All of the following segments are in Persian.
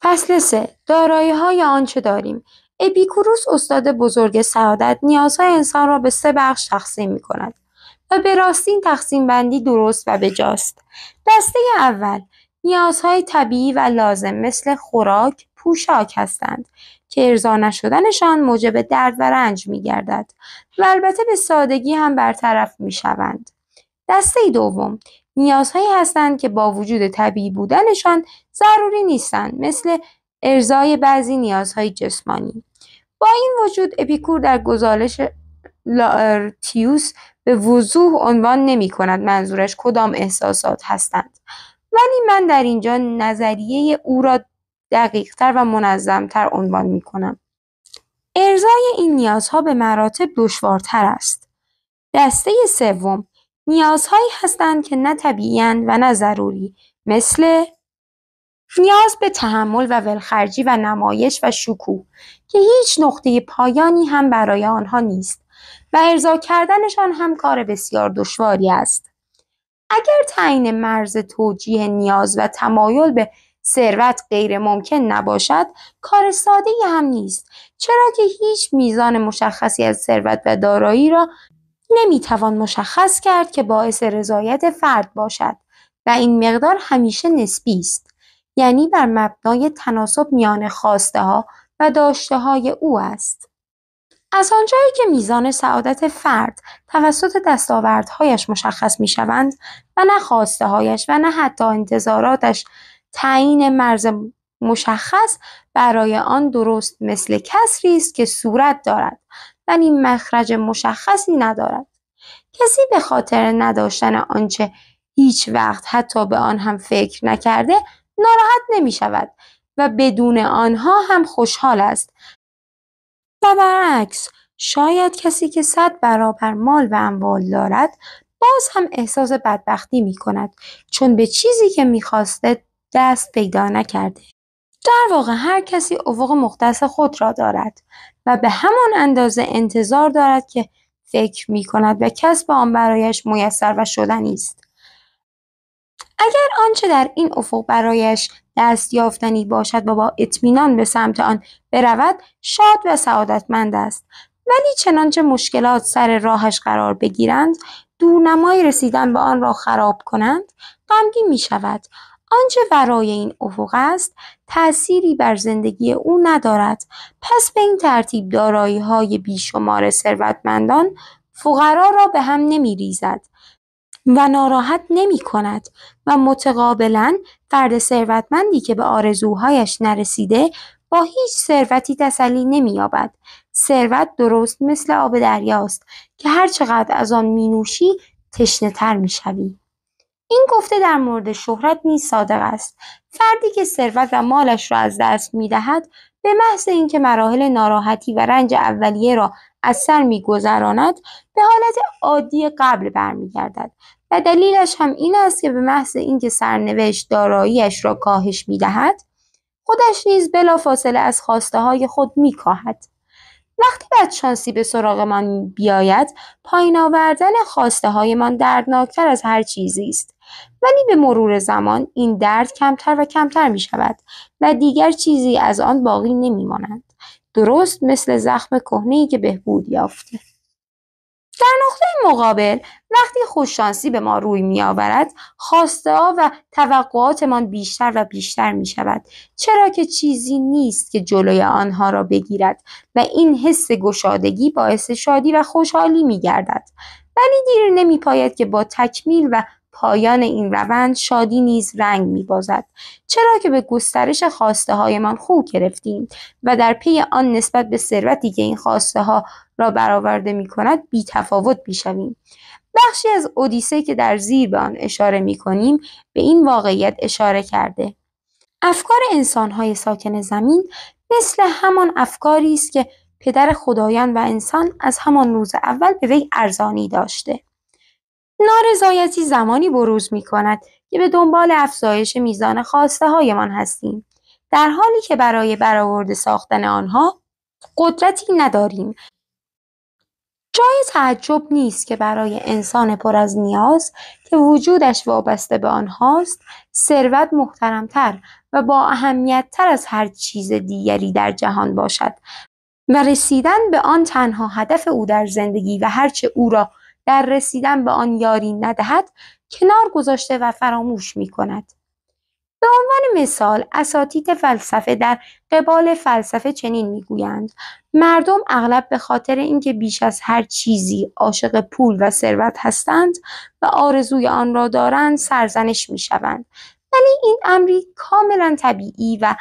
فصل 3. دارایی‌های آنچه داریم. اپیکوروس استاد بزرگ سعادت نیازهای انسان را به 3 بخش تقسیم می‌کند و به راستی این تقسیم بندی درست و بجاست. دسته اول نیازهای طبیعی و لازم مثل خوراک، پوشاک هستند که ارضا نشدنشان موجب درد و رنج می‌گردد و البته به سادگی هم برطرف می‌شوند. دسته دوم نیازهایی هستند که با وجود طبیعی بودنشان ضروری نیستند، مثل ارضای بعضی نیازهای جسمانی. با این وجود اپیکور در گزارش لاertius به وضوح عنوان نمی کند منظورش کدام احساسات هستند، ولی من در اینجا نظریه او را دقیق‌تر و منظم‌تر عنوان می کنم. ارضای این نیازها به مراتب دشوارتر است. دسته سوم نیازهایی هستند که نه طبیعی‌اند و نه ضروری، مثل نیاز به تحمل و ولخرجی و نمایش و شکوه که هیچ نقطه پایانی هم برای آنها نیست و ارضا کردنشان هم کار بسیار دشواری است. اگر تعیین مرز توجیه نیاز و تمایل به ثروت غیر ممکن نباشد، کار ساده‌ای هم نیست، چرا که هیچ میزان مشخصی از ثروت و دارایی را نمیتوان مشخص کرد که باعث رضایت فرد باشد و این مقدار همیشه نسبی است، یعنی بر مبنای تناسب میان خواسته ها و داشته های او است. از آنجایی که میزان سعادت فرد توسط دستاوردهایش مشخص میشوند و نه خواسته هایش و نه حتی انتظاراتش تعیین مرز مشخص برای آن درست مثل کسری است که صورت دارد ولی مخرج مشخصی ندارد. کسی به خاطر نداشتن آنچه هیچ وقت حتی به آن هم فکر نکرده ناراحت نمی شود و بدون آنها هم خوشحال است. و برعکس، شاید کسی که 100 برابر مال و اموال دارد باز هم احساس بدبختی می کند چون به چیزی که می خواسته دست پیدا نکرده. در واقع هر کسی افق مختص خود را دارد و به همان اندازه انتظار دارد که فکر می کند و کسب آن برایش میسر و شدنی است. اگر آنچه در این افق برایش دست یافتنی باشد و با اطمینان به سمت آن برود، شاد و سعادتمند است، ولی چنانچه مشکلات سر راهش قرار بگیرند، دورنمای رسیدن به آن را خراب کنند، غمگین می شود. آنچه ورای این افق است تأثیری بر زندگی او ندارد. پس به این ترتیب دارایی‌های بیشمار ثروتمندان فقرا را به هم نمی ریزد و ناراحت نمی کند و متقابلاً فرد ثروتمندی که به آرزوهایش نرسیده با هیچ ثروتی تسلی نمی یابد. ثروت درست مثل آب دریاست که هر چقدر از آن می نوشی تشنه تر می شوی. این گفته در مورد شهرت نیز صادق است. فردی که ثروت و مالش را از دست می دهد به محض اینکه مراحل ناراحتی و رنج اولیه را از سر می گذراند به حالت عادی قبل برمیگردد و دلیلش هم این است که به محض اینکه سرنوشت داراییش را کاهش می دهد خودش نیز بلافاصله از خواسته های خود می کاهد. وقتی بدشانسی به سراغمان بیاید پایین آوردن خواسته هایمان دردناکتر از هر چیزی است، ولی به مرور زمان این درد کمتر و کمتر می شود و دیگر چیزی از آن باقی نمی ماند، درست مثل زخم کهنه‌ای که بهبود یافته. در نقطه مقابل وقتی خوششانسی به ما روی می آورد خواسته ها و توقعاتمان بیشتر و بیشتر می شود، چرا که چیزی نیست که جلوی آنها را بگیرد و این حس گشادگی باعث شادی و خوشحالی می گردد. ولی دیر نمی پاید که با تکمیل و پایان این روند شادی نیز رنگ می بازد، چرا که به گسترش خواسته هایمان خو گرفتیم و در پی آن نسبت به ثروتی که این خواسته ها را برآورده می کند بی تفاوت بیشویم. بخشی از اودیسه که در زیر به آن اشاره می کنیم به این واقعیت اشاره کرده. افکار انسان‌های ساکن زمین مثل همان افکاری است که پدر خدایان و انسان از همان روز اول به وی ارزانی داشته. نارضایتی زمانی بروز می کند که به دنبال افزایش میزان خواسته هایمان هستیم، در حالی که برای برآورده ساختن آنها قدرتی نداریم، جای تعجب نیست که برای انسان پر از نیاز که وجودش وابسته به آنهاست، ثروت محترمتر و با اهمیتتر از هر چیز دیگری در جهان باشد و رسیدن به آن تنها هدف او در زندگی و هرچه او را در رسیدن به آن یاری ندهد کنار گذاشته و فراموش می کند. به عنوان مثال اساتید فلسفه در قبال فلسفه چنین میگویند: مردم اغلب به خاطر اینکه بیش از هر چیزی عاشق پول و ثروت هستند و آرزوی آن را دارند سرزنش میشوند، ولی این امری کاملا طبیعی و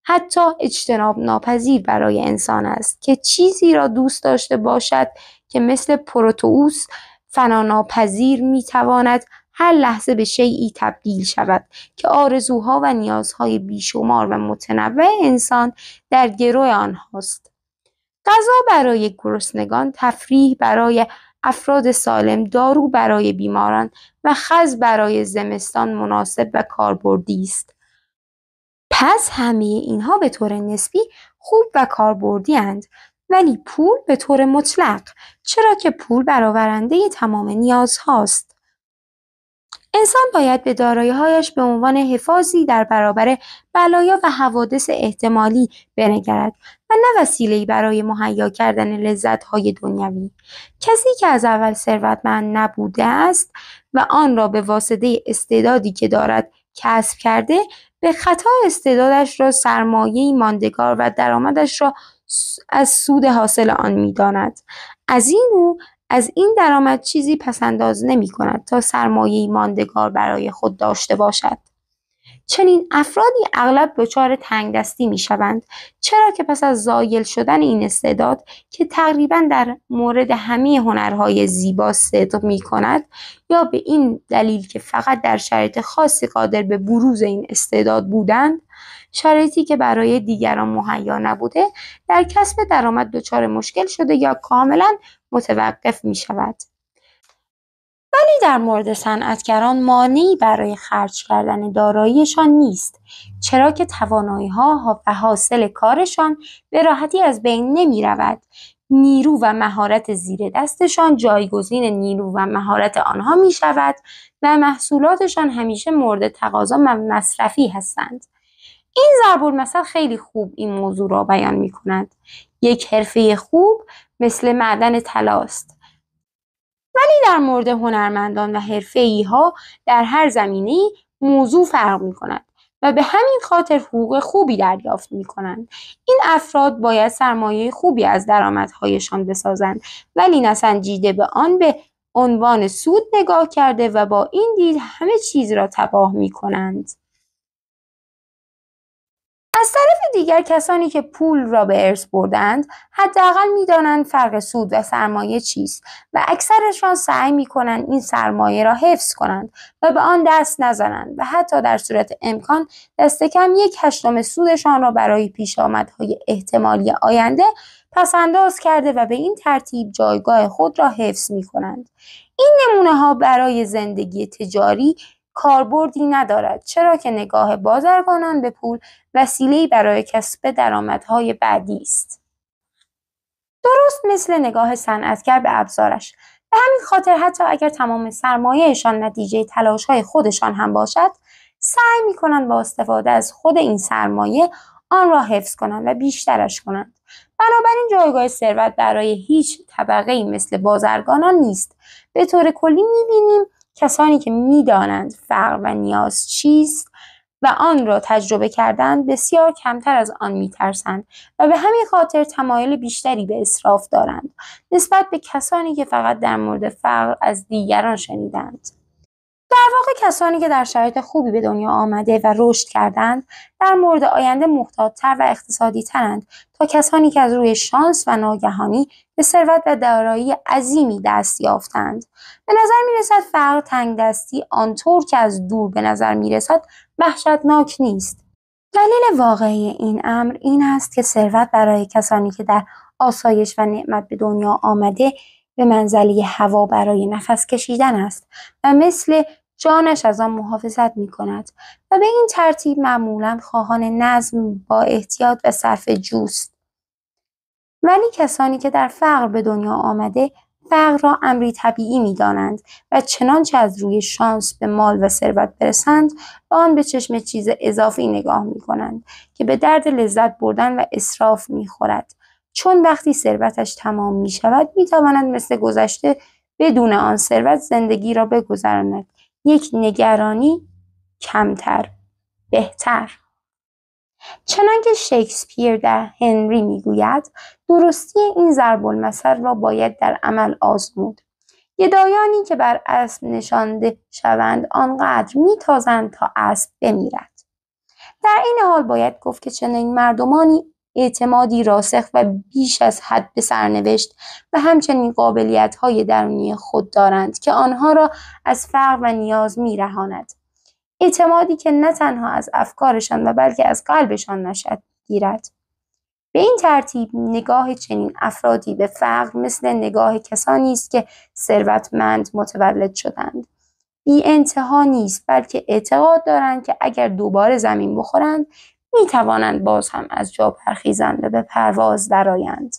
حتی اجتناب ناپذیر برای انسان است که چیزی را دوست داشته باشد که مثل پروتئوس فناناپذیر میتواند هر لحظه به شیئی تبدیل شود که آرزوها و نیازهای بیشمار و متنوع انسان در گرو آنهاست. غذا برای گرسنگان، تفریح برای افراد سالم، دارو برای بیماران و خز برای زمستان مناسب و کاربردی است. پس همه اینها به طور نسبی خوب و کاربردی اند، ولی پول به طور مطلق، چرا که پول برآورنده تمام نیازهاست. انسان باید به دارایی‌هایش به عنوان حفاظی در برابر بلایا و حوادث احتمالی بنگرد و نه وسیله‌ای برای مهیا کردن لذت‌های دنیوی. کسی که از اول ثروتمند نبوده است و آن را به واسطه استعدادی که دارد کسب کرده، به خطا استعدادش را سرمایه‌ای ماندگار و درآمدش را از سود حاصل آن می‌داند. از این رو از این درآمد چیزی پس‌انداز نمی‌کند تا سرمایه‌ای ماندگار برای خود داشته باشد. چنین افرادی اغلب دچار تنگدستی می‌شوند، چرا که پس از زایل شدن این استعداد که تقریباً در مورد همه هنرهای زیبا صدق می‌کند، یا به این دلیل که فقط در شرایط خاصی قادر به بروز این استعداد بودند، شرایطی که برای دیگران مهیا نبوده، در کسب درآمد دچار مشکل شده یا کاملاً متوقف می‌شود. ولی در مورد صنعتگران مانعی برای خرج کردن داراییشان نیست، چرا که توانایی‌ها و حاصل کارشان به راحتی از بین نمی‌رود. نیرو و مهارت زیر دستشان جایگزین نیرو و مهارت آنها می‌شود و محصولاتشان همیشه مورد تقاضا و مصرفی هستند. این ضرب‌المثل خیلی خوب این موضوع را بیان می‌کند. یک حرفه خوب مثل معدن طلا است. ولی در مورد هنرمندان و حرفه‌ای‌ها در هر زمینه‌ای موضوع فرق می‌کند و به همین خاطر حقوق خوبی دریافت می‌کنند. این افراد باید سرمایه خوبی از درآمدهایشان بسازند، ولی نسنجیده به آن به عنوان سود نگاه کرده و با این دید همه چیز را تباه می‌کنند. از طرف دیگر کسانی که پول را به ارث بردند حداقل می‌دانند فرق سود و سرمایه چیست و اکثرشان سعی می‌کنند این سرمایه را حفظ کنند و به آن دست نزنند و حتی در صورت امکان دست کم 1/8 سودشان را برای پیشامدهای احتمالی آینده پس‌انداز کرده و به این ترتیب جایگاه خود را حفظ می‌کنند. این نمونه‌ها برای زندگی تجاری کاربردی ندارد، چرا که نگاه بازرگانان به پول وسیله‌ای برای کسب درآمدهای بعدی است. درست مثل نگاه صنعتگر به ابزارش. به همین خاطر حتی اگر تمام سرمایه‌شان نتیجه تلاش‌های خودشان هم باشد، سعی می‌کنند با استفاده از خود این سرمایه آن را حفظ کنند و بیشترش کنند. بنابراین جایگاه ثروت برای هیچ طبقه‌ای مثل بازرگانان نیست. به طور کلی می‌بینیم کسانی که می‌دانند فقر و نیاز چیست و آن را تجربه کردند بسیار کمتر از آن می‌ترسند و به همین خاطر تمایل بیشتری به اسراف دارند نسبت به کسانی که فقط در مورد فقر از دیگران شنیدند. در واقع کسانی که در شرایط خوبی به دنیا آمده و رشد کردند در مورد آینده محتاط‌تر و اقتصادی‌ترند تا کسانی که از روی شانس و ناگهانی به ثروت و دارایی عظیمی دست یافتند. به نظر می‌رسد فقر تنگدستی آنطور که از دور به نظر می‌رسد وحشتناک نیست. دلیل واقعی این امر این است که ثروت برای کسانی که در آسایش و نعمت به دنیا آمده به منزله هوا برای نفس کشیدن است و مثل جانش از آن محافظت می‌کند و به این ترتیب معمولاً خواهان نظم با احتیاط و صرف جوست. ولی کسانی که در فقر به دنیا آمده فقر را امری طبیعی می‌دانند و چنانچه از روی شانس به مال و ثروت برسند به آن به چشم چیز اضافی نگاه می‌کنند که به درد لذت بردن و اسراف می‌خورد، چون وقتی ثروتش تمام می‌شود می‌تواند مثل گذشته بدون آن ثروت زندگی را بگذراند. یک نگرانی کمتر بهتر. چنانکه شکسپیر در هنری میگوید درستی این ضرب المثل را باید در عمل آزمود. گدایانی که بر اسب نشانده شوند آنقدر میتازند تا اسب بمیرد. در این حال باید گفت که چنین مردمانی اعتمادی راسخ و بیش از حد به سرنوشت و همچنین قابلیت‌های درونی خود دارند که آنها را از فقر و نیاز میرهاند. اعتمادی که نه تنها از افکارشان و بلکه از قلبشان نشأت گیرد. به این ترتیب نگاه چنین افرادی به فقر مثل نگاه کسانی است که ثروتمند متولد شدند. بی انتها نیست، بلکه اعتقاد دارند که اگر دوباره زمین بخورند می توانند باز هم از جا برخیزند و به پرواز درآیند.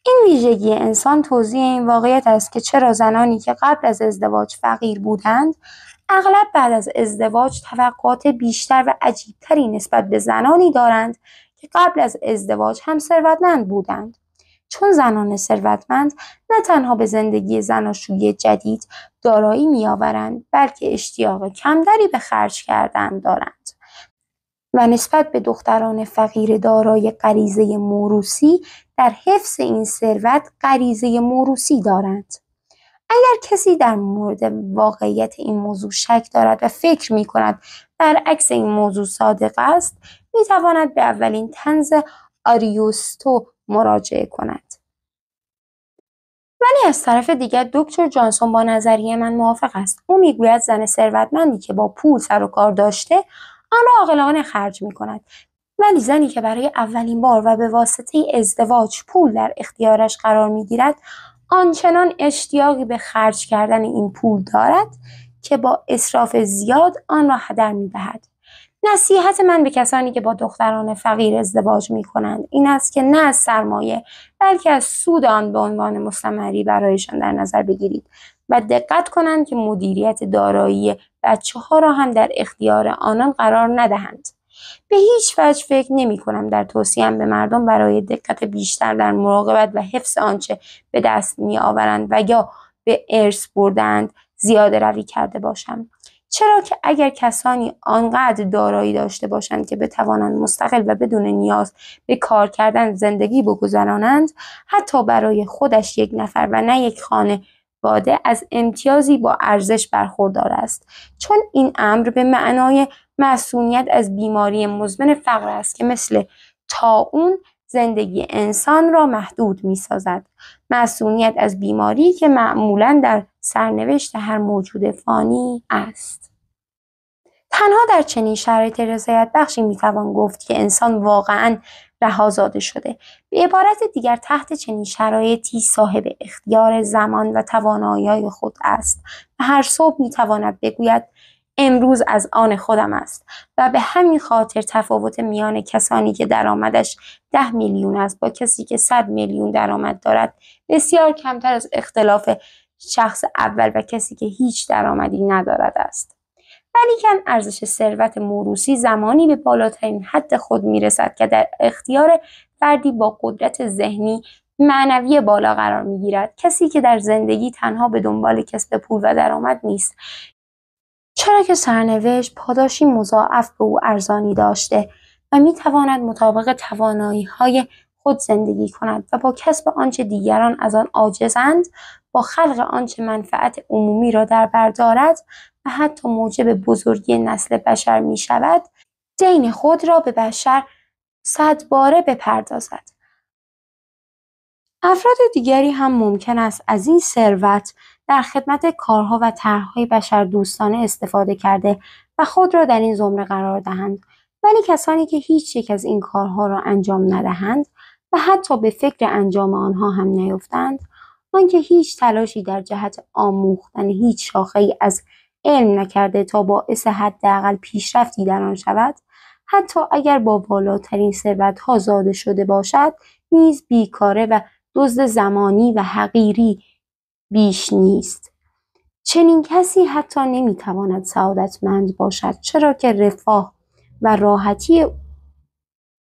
این ویژگی انسان توضیح این واقعیت است که چرا زنانی که قبل از ازدواج فقیر بودند اغلب بعد از ازدواج توقعات بیشتر و عجیبتری نسبت به زنانی دارند که قبل از ازدواج هم ثروتمند بودند، چون زنان ثروتمند نه تنها به زندگی زناشویی جدید دارایی می‌آورند، بلکه اشتیاق کمتری به خرج کردن دارند و نسبت به دختران فقیر دارای غریزه موروثی در حفظ این ثروت غریزه موروثی دارند. اگر کسی در مورد واقعیت این موضوع شک دارد و فکر می کند برعکس این موضوع صادق است، می تواند به اولین طنز آریوستو مراجعه کند. ولی از طرف دیگر دکتر جانسون با نظریه من موافق است. او میگوید زن ثروتمندی که با پول سر و کار داشته آن را عاقلانه خرج می کند، ولی زنی که برای اولین بار و به واسطه ازدواج پول در اختیارش قرار می گیرد آنچنان اشتیاقی به خرج کردن این پول دارد که با اسراف زیاد آن را هدر می دهد. نصیحت من به کسانی که با دختران فقیر ازدواج می کنند این است که نه از سرمایه بلکه از سود آن به عنوان مستمری برایشان در نظر بگیرید و دقت کنند که مدیریت دارایی بچه‌ها را هم در اختیار آنان قرار ندهند. به هیچ وجه فکر نمی کنم در توصیه‌ام به مردم برای دقت بیشتر در مراقبت و حفظ آنچه به دست می آورند و یا به ارث بردند زیاده روی کرده باشم، چرا که اگر کسانی آنقدر دارایی داشته باشند که بتوانند مستقل و بدون نیاز به کار کردن زندگی بگذرانند، حتی برای خودش یک نفر و نه یک خانواده از امتیازی با ارزش برخوردار است، چون این امر به معنای معصومیت از بیماری مزمن فقر است که مثل طاعون زندگی انسان را محدود می‌سازد. معصومیت از بیماری که معمولاً در سرنوشت هر موجود فانی است. تنها در چنین شرایط رضایت بخشی میتوان گفت که انسان واقعاً رهازاده شده. به عبارت دیگر تحت چنین شرایطی صاحب اختیار زمان و توانایی‌های خود است و هر صبح میتواند بگوید امروز از آن خودم است و به همین خاطر تفاوت میان کسانی که درآمدش 10 میلیون است با کسی که 100 میلیون درآمد دارد بسیار کمتر از اختلاف شخص اول و کسی که هیچ درآمدی ندارد است. ولیکن ارزش ثروت موروثی زمانی به بالاترین حد خود میرسد که در اختیار فردی با قدرت ذهنی معنوی بالا قرار میگیرد، کسی که در زندگی تنها به دنبال کسب پول و درآمد نیست، چرا که سرنوشت پاداشی مضاعف به او ارزانی داشته و میتواند مطابق توانایی‌های خود زندگی کند و با کسب آنچه دیگران از آن عاجزند، با خلق آنچه منفعت عمومی را در بر دارد و حتی موجب بزرگی نسل بشر می شود، دین خود را به بشر 100 باره بپردازد. افراد دیگری هم ممکن است از این ثروت در خدمت کارها و طرح‌های بشردوستانه استفاده کرده و خود را در این زمره قرار دهند، ولی کسانی که هیچ یک از این کارها را انجام ندهند و حتی به فکر انجام آنها هم نیفتند، آنکه هیچ تلاشی در جهت آموختن هیچ شاخه‌ای از علم نکرده تا باعث حداقل پیشرفتی در آن شود، حتی اگر با بالاترین ثروت‌ها زاده شده باشد، نیز بیکاره و دزد زمانی و حقیری بیش نیست. چنین کسی حتی نمیتواند سعادتمند باشد، چرا که رفاه و راحتی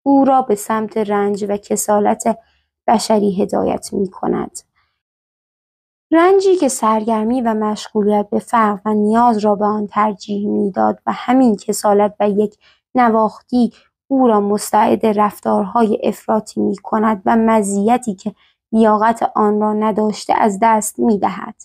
او را به سمت رنج و کسالت بشری هدایت می کند. رنجی که سرگرمی و مشغولیت به فرق و نیاز را به آن ترجیح میداد و همین کسالت و یک نواختی او را مستعد رفتارهای افراطی می کند و مزیتی که لیاقت آن را نداشته از دست می دهد.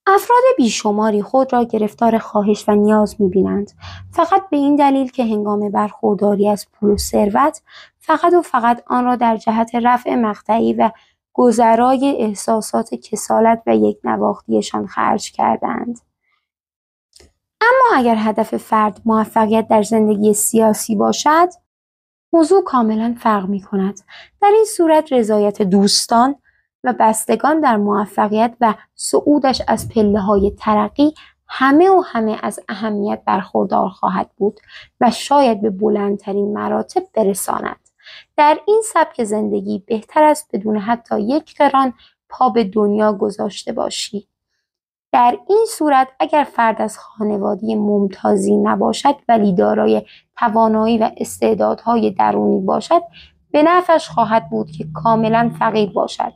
افراد بیشماری خود را گرفتار خواهش و نیاز می بینند، فقط به این دلیل که هنگام برخورداری از پول و ثروت فقط و فقط آن را در جهت رفع مقطعی و گذرای احساسات کسالت و یک نواختیشان خرج کردند. اما اگر هدف فرد موفقیت در زندگی سیاسی باشد، موضوع کاملا فرق می کند. در این صورت رضایت دوستان و بستگان در موفقیت و صعودش از پله‌های ترقی همه از اهمیت برخوردار خواهد بود و شاید به بلندترین مراتب برساند. در این سبک زندگی بهتر است بدون حتی یک قران پا به دنیا گذاشته باشی. در این صورت اگر فرد از خانواده ممتازی نباشد ولی دارای توانایی و استعدادهای درونی باشد، به نفعش خواهد بود که کاملا فقیر باشد،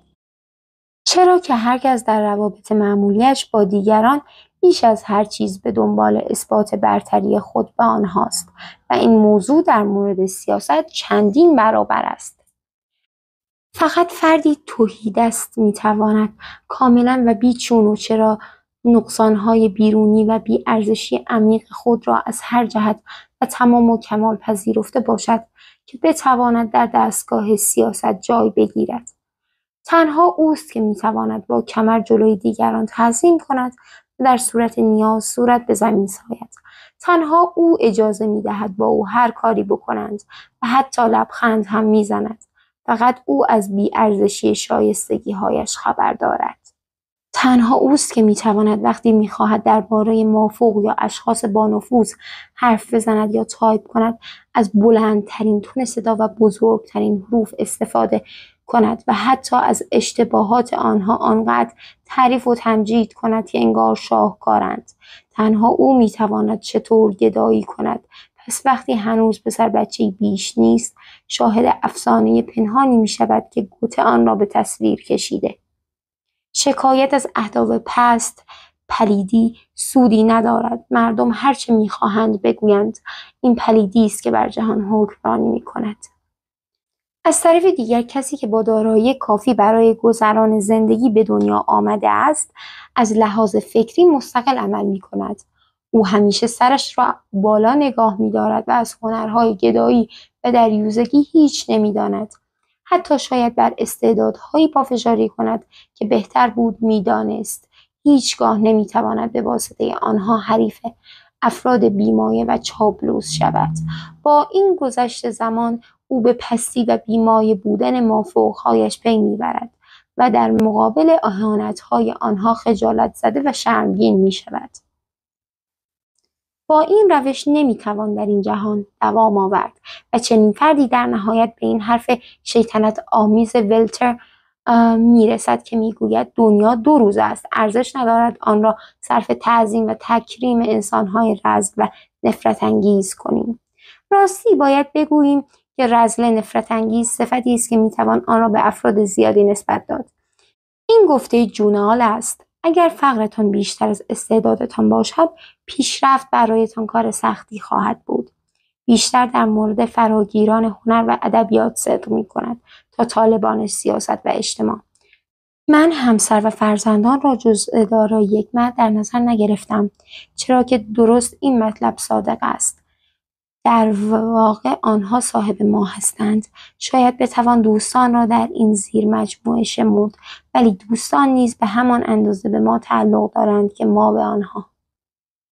چرا که هرکس در روابط معمولیش با دیگران بیش از هر چیز به دنبال اثبات برتری خود به آنهاست و این موضوع در مورد سیاست چندین برابر است. فقط فردی تهیدست میتواند کاملا و بیچون و چرا نقصانهای بیرونی و بی‌ارزشی عمیق خود را از هر جهت و تمام و کمال پذیرفته باشد که بتواند در دستگاه سیاست جای بگیرد. تنها اوست که میتواند با کمر جلوی دیگران تعظیم کند و در صورت نیاز صورت به زمین ساید. تنها او اجازه میدهد با او هر کاری بکنند و حتی لبخند هم میزند. فقط او از بی‌ارزشی شایستگی‌هایش خبر دارد. تنها اوست که میتواند وقتی میخواهد درباره مافوق یا اشخاص بانفوذ حرف بزند یا تایپ کند از بلندترین تون صدا و بزرگترین حروف استفاده کند و حتی از اشتباهات آنها آنقدر تعریف و تمجید کند که انگار شاهکارند. تنها او میتواند چطور گدایی کند. پس وقتی هنوز پسر بچه‌ای بیش نیست، شاهد افسانه پنهانی میشود که گوته آن را به تصویر کشیده. شکایت از اهداف پست پلیدی سودی ندارد. مردم هرچه میخواهند بگویند، این پلیدی است که بر جهان حکمرانی میکند. از طرف دیگر کسی که با دارایی کافی برای گذران زندگی به دنیا آمده است، از لحاظ فکری مستقل عمل میکند. او همیشه سرش را بالا نگاه می‌دارد و از هنرهای گدایی و دریوزگی هیچ نمی‌داند. حتی شاید بر استعدادهایی پافشاری کند که بهتر بود می‌دانست. هیچگاه نمی‌تواند به واسطه آنها حریف افراد بیمایه و چاپلوس شود. با این گذشت زمان او به پستی و بیمایه بودن مافوقهایش پی می‌برد و در مقابل اهانت‌های آنها خجالت زده و شرمگین می‌شود. با این روش نمیتوان در این جهان دوام آورد و چنین فردی در نهایت به این حرف شیطنت آمیز ولتر میرسد که میگوید دنیا 2 روز است، ارزش ندارد آن را صرف تعظیم و تکریم انسانهای رذل و نفرت انگیز کنیم. راستی باید بگوییم که رذل نفرت انگیز صفتی است که میتوان آن را به افراد زیادی نسبت داد. این گفته جونال است. اگر فقرتان بیشتر از استعدادتان باشد، پیشرفت برایتان کار سختی خواهد بود. بیشتر در مورد فراگیران هنر و ادبیات صدق می‌کند تا طالبان سیاست و اجتماع. من همسر و فرزندان را جز دارای یک مرد در نظر نگرفتم، چرا که درست این مطلب صادق است. در واقع آنها صاحب ما هستند. شاید بتوان دوستان را در این زیر مجموعه شمرد، ولی دوستان نیز به همان اندازه به ما تعلق دارند که ما به آنها.